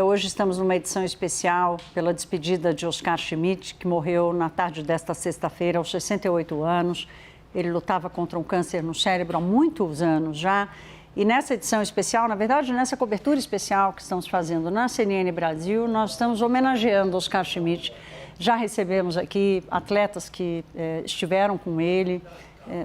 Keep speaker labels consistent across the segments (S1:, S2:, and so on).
S1: Hoje estamos numa edição especial pela despedida de Oscar Schmidt, que morreu na tarde desta sexta-feira, aos 68 anos. Ele lutava contra um câncer no cérebro há muitos anos já. E nessa edição especial, na verdade, nessa cobertura especial que estamos fazendo na CNN Brasil, nós estamos homenageando Oscar Schmidt. Já recebemos aqui atletas que estiveram com ele,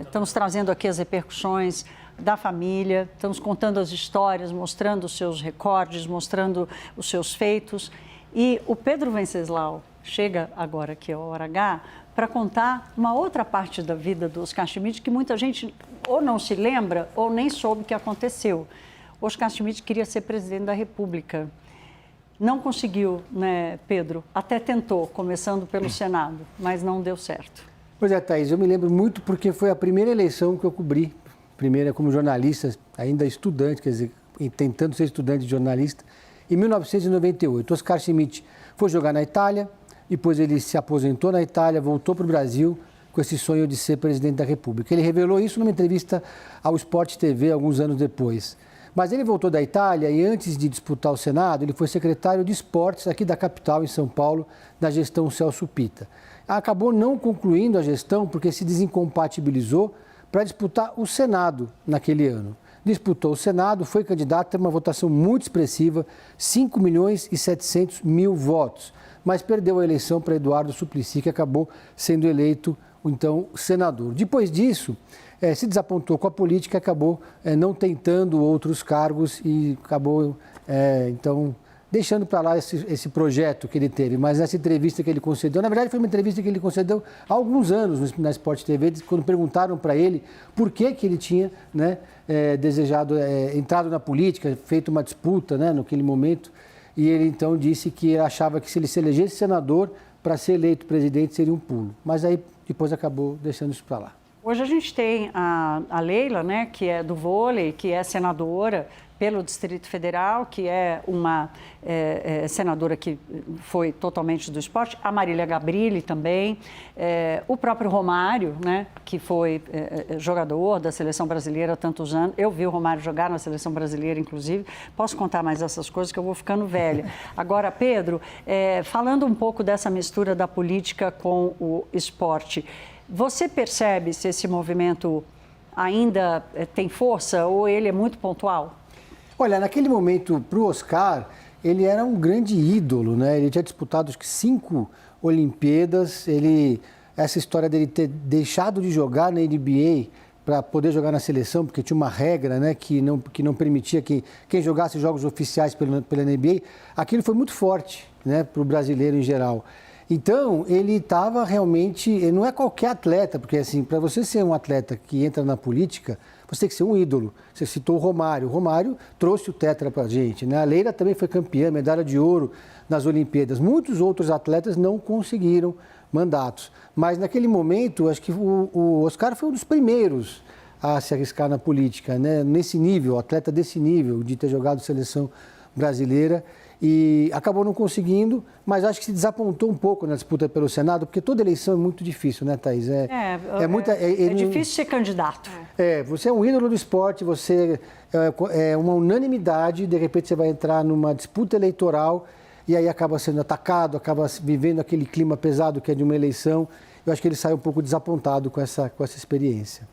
S1: estamos trazendo aqui as repercussões da família, estamos contando as histórias, mostrando os seus recordes, mostrando os seus feitos. E o Pedro Venceslau chega agora aqui ao Hora H para contar uma outra parte da vida do Oscar Schmidt que muita gente ou não se lembra ou nem soube que aconteceu. Oscar Schmidt queria ser presidente da República. Não conseguiu, né, Pedro? Até tentou, começando pelo Senado, mas não deu certo.
S2: Pois é, Thaís, eu me lembro muito porque foi a primeira eleição que eu cobri. Primeira como jornalista, ainda estudante, quer dizer, tentando ser estudante de jornalista, em 1998. Oscar Schmidt foi jogar na Itália, depois ele se aposentou na Itália, voltou para o Brasil com esse sonho de ser presidente da República. Ele revelou isso numa entrevista ao Sport TV alguns anos depois. Mas ele voltou da Itália e antes de disputar o Senado, ele foi secretário de esportes aqui da capital, em São Paulo, da gestão Celso Pitta. Acabou não concluindo a gestão porque se desincompatibilizou para disputar o Senado naquele ano. Disputou o Senado, foi candidato, teve uma votação muito expressiva, 5.700.000 votos, mas perdeu a eleição para Eduardo Suplicy, que acabou sendo eleito, então, senador. Depois disso, se desapontou com a política, acabou não tentando outros cargos e acabou, então, deixando para lá esse projeto que ele teve. Mas nessa entrevista que ele concedeu, na verdade foi uma entrevista que ele concedeu há alguns anos na Sport TV, quando perguntaram para ele por que ele tinha, né, desejado, entrado na política, feito uma disputa, né, naquele momento. E ele então disse que achava que se ele se elegesse senador, para ser eleito presidente seria um pulo. Mas aí depois acabou deixando isso para lá.
S1: Hoje a gente tem a Leila, né, que é do vôlei, que é senadora pelo Distrito Federal, que é uma senadora que foi totalmente do esporte, a Marília Gabrilli também, o próprio Romário, né, que foi jogador da Seleção Brasileira há tantos anos. Eu vi o Romário jogar na Seleção Brasileira, inclusive. Posso contar mais essas coisas que eu vou ficando velha. Agora, Pedro, falando um pouco dessa mistura da política com o esporte, você percebe se esse movimento ainda tem força ou ele é muito pontual?
S2: Olha, naquele momento, para o Oscar, ele era um grande ídolo, né? Ele tinha disputado, acho que 5 Olimpíadas. Essa história dele ter deixado de jogar na NBA para poder jogar na seleção, porque tinha uma regra, né, que não permitia que quem jogasse jogos oficiais pela NBA, aquilo foi muito forte, né, para o brasileiro em geral. Então, ele estava realmente... Ele não é qualquer atleta, porque assim, para você ser um atleta que entra na política, você tem que ser um ídolo. Você citou o Romário. O Romário trouxe o tetra para a gente, né? A Leila também foi campeã, medalha de ouro nas Olimpíadas. Muitos outros atletas não conseguiram mandatos. Mas naquele momento, acho que o Oscar foi um dos primeiros a se arriscar na política, né? Nesse nível, atleta desse nível, de ter jogado seleção brasileira. E acabou não conseguindo, mas acho que se desapontou um pouco na disputa pelo Senado, porque toda eleição é muito difícil, né, Thaís?
S1: É difícil ser candidato.
S2: Você é um ídolo do esporte, você é uma unanimidade, de repente você vai entrar numa disputa eleitoral e aí acaba sendo atacado, acaba vivendo aquele clima pesado que é de uma eleição. Eu acho que ele saiu um pouco desapontado com essa experiência.